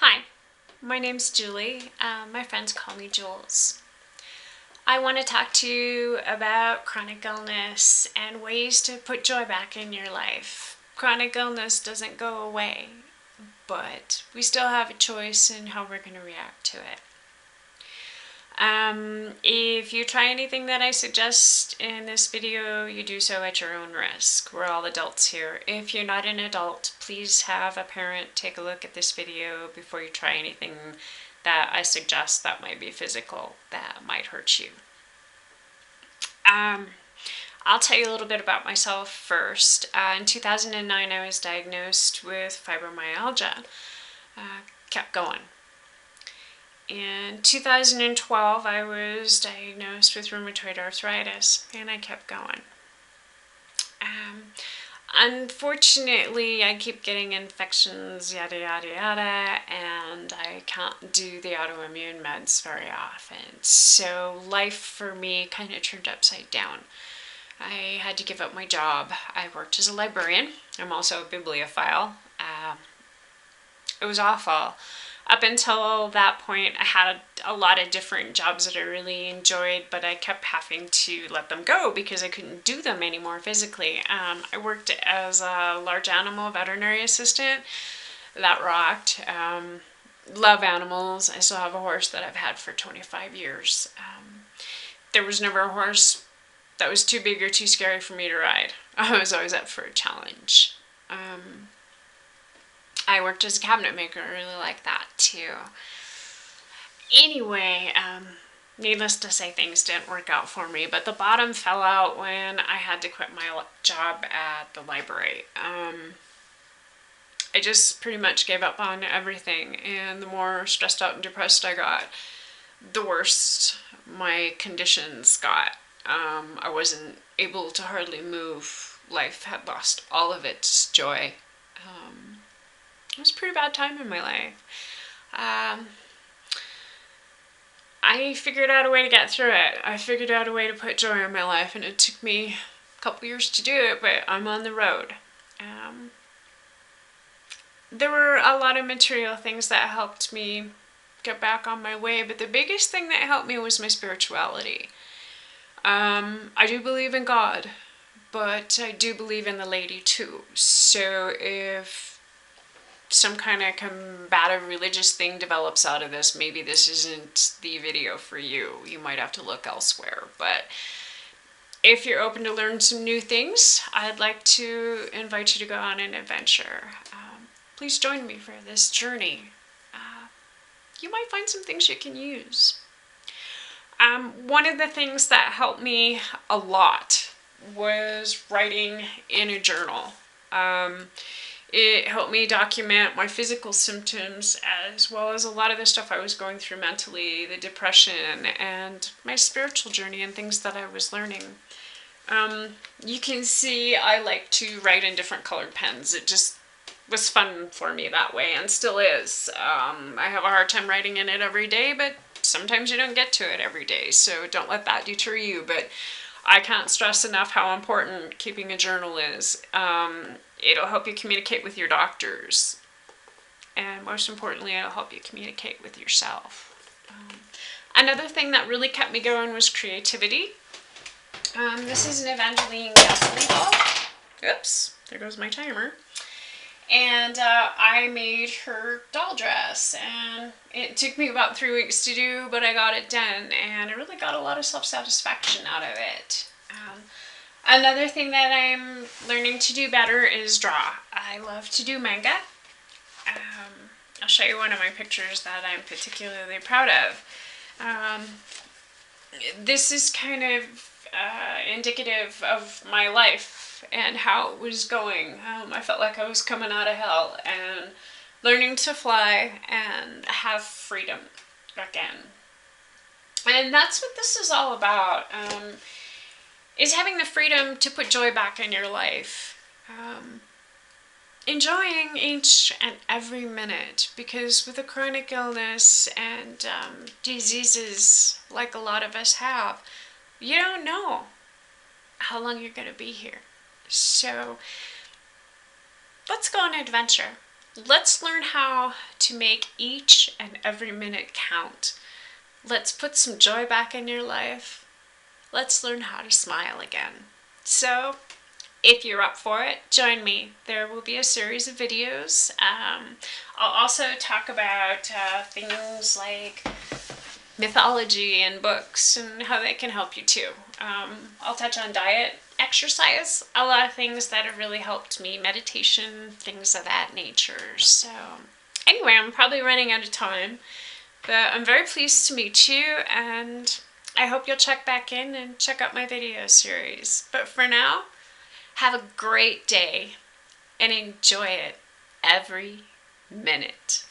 Hi, my name's Julie. My friends call me Jules. I want to talk to you about chronic illness and ways to put joy back in your life. Chronic illness doesn't go away, but we still have a choice in how we're going to react to it. If you try anything that I suggest in this video, you do so at your own risk. We're all adults here. If you're not an adult, please have a parent take a look at this video before you try anything that I suggest that might be physical, that might hurt you. I'll tell you a little bit about myself first. In 2009, I was diagnosed with fibromyalgia. Kept going. In 2012, I was diagnosed with rheumatoid arthritis, and I kept going. Unfortunately, I keep getting infections, yada yada yada, and I can't do the autoimmune meds very often. So life for me kind of turned upside down. I had to give up my job. I worked as a librarian. I'm also a bibliophile. It was awful. Up until that point, I had a lot of different jobs that I really enjoyed, but I kept having to let them go because I couldn't do them anymore physically. I worked as a large animal veterinary assistant. That rocked. Love animals. I still have a horse that I've had for 25 years. There was never a horse that was too big or too scary for me to ride. I was always up for a challenge. I worked as a cabinet maker. I really like that too. Anyway, needless to say, things didn't work out for me, but the bottom fell out when I had to quit my job at the library. I just pretty much gave up on everything, and the more stressed out and depressed I got, the worse my conditions got. I wasn't able to hardly move. Life had lost all of its joy. It was a pretty bad time in my life. I figured out a way to get through it. I figured out a way to put joy in my life, and it took me a couple years to do it, but I'm on the road. There were a lot of material things that helped me get back on my way, but the biggest thing that helped me was my spirituality. I do believe in God, but I do believe in the lady too. So if some kind of combative religious thing develops out of this, maybe this isn't the video for you. You might have to look elsewhere. But if you're open to learn some new things, I'd like to invite you to go on an adventure. Please join me for this journey. You might find some things you can use. One of the things that helped me a lot was writing in a journal. It helped me document my physical symptoms as well as a lot of the stuff I was going through mentally, the depression, and my spiritual journey and things that I was learning. You can see I like to write in different colored pens. It just was fun for me that way, and still is. I have a hard time writing in it every day, but sometimes you don't get to it every day, so don't let that deter you. But I can't stress enough how important keeping a journal is. It'll help you communicate with your doctors, and most importantly, it'll help you communicate with yourself. Another thing that really kept me going was creativity. This is an Evangeline gasoline doll. Oops, there goes my timer. And I made her doll dress, and it took me about 3 weeks to do, but I got it done, and I really got a lot of self-satisfaction out of it. Another thing that I'm learning to do better is draw. I love to do manga. I'll show you one of my pictures that I'm particularly proud of. This is kind of indicative of my life and how it was going. I felt like I was coming out of hell and learning to fly and have freedom again. And that's what this is all about. Is having the freedom to put joy back in your life. Enjoying each and every minute, because with a chronic illness and diseases like a lot of us have, you don't know how long you're going to be here. So let's go on an adventure. Let's learn how to make each and every minute count. Let's put some joy back in your life. Let's learn how to smile again. So, if you're up for it, join me. There will be a series of videos. I'll also talk about things like mythology and books and how they can help you too. I'll touch on diet, exercise, a lot of things that have really helped me, meditation, things of that nature. So anyway, I'm probably running out of time, but I'm very pleased to meet you, and I hope you'll check back in and check out my video series. But for now, have a great day and enjoy it every minute.